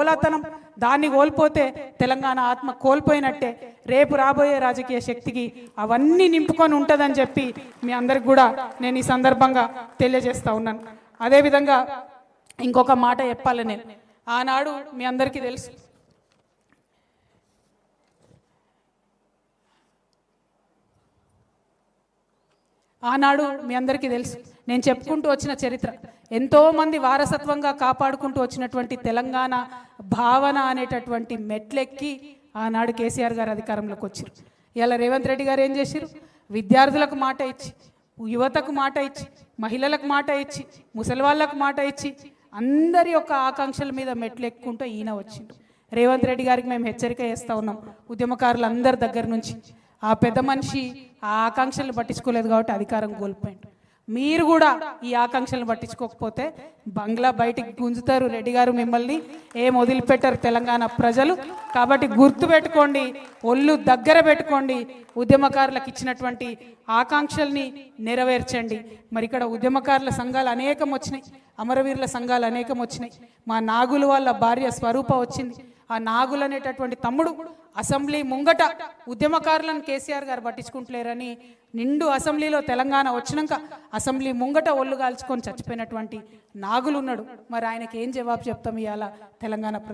కోలాతనం దాన్ని కోల్పోతే తెలంగాణ ఆత్మ కోల్పోయినట్టే. రేపు రాబోయే రాజకీయ శక్తికి అవన్నీ నింపుకొని ఉంటుందని చెప్పి మీ అందరికి కూడా నేను ఈ సందర్భంగా తెలియజేస్తా ఉన్నాను. అదేవిధంగా ఇంకొక మాట చెప్పాలి. నేను ఆనాడు మీ అందరికీ తెలుసు, నేను చెప్పుకుంటూ వచ్చిన చరిత్ర, ఎంతోమంది వారసత్వంగా కాపాడుకుంటూ వచ్చినటువంటి తెలంగాణ భావన అనేటటువంటి మెట్లెక్కి ఆనాడు కేసీఆర్ గారు అధికారంలోకి వచ్చారు. ఇలా రేవంత్ రెడ్డి గారు ఏం చేశారు? విద్యార్థులకు మాట ఇచ్చి, యువతకు మాట ఇచ్చి, మహిళలకు మాట ఇచ్చి, ముసలి వాళ్ళకు మాట ఇచ్చి, అందరి యొక్క ఆకాంక్షల మీద మెట్లు ఎక్కుంటూ ఈయన వచ్చిండు. రేవంత్ రెడ్డి గారికి మేము హెచ్చరిక చేస్తూ ఉన్నాం, ఉద్యమకారులందరి దగ్గర నుంచి. ఆ పెద్ద మనిషి ఆ ఆకాంక్షలను పట్టించుకోలేదు కాబట్టి అధికారం కోల్పోయింది. మీరు కూడా ఈ ఆకాంక్షలను పట్టించుకోకపోతే బంగ్లా బయటికి గుంజుతారు. రెడ్డి గారు మిమ్మల్ని ఏం వదిలిపెట్టారు తెలంగాణ ప్రజలు. కాబట్టి గుర్తు పెట్టుకోండి, ఒళ్ళు దగ్గర పెట్టుకోండి, ఉద్యమకారులకు ఇచ్చినటువంటి ఆకాంక్షల్ని నెరవేర్చండి. మరి ఇక్కడ ఉద్యమకారుల సంఘాలు అనేకం వచ్చినాయి, అమరవీరుల సంఘాలు అనేకం వచ్చినాయి. మా నాగులు వాళ్ళ భార్య స్వరూప వచ్చింది. ఆ నాగులు అనేటటువంటి తమ్ముడు అసెంబ్లీ ముంగట ఉద్యమకారులను కేసీఆర్ గారు పట్టించుకుంటలేరని నిండు అసెంబ్లీలో తెలంగాణ వచ్చినాక అసెంబ్లీ ముంగట ఒళ్ళు కాల్చుకొని చచ్చిపోయినటువంటి నాగులు ఉన్నాడు. మరి ఆయనకి ఏం జవాబు చెప్తాం ఇవాళ తెలంగాణ ప్రజలు?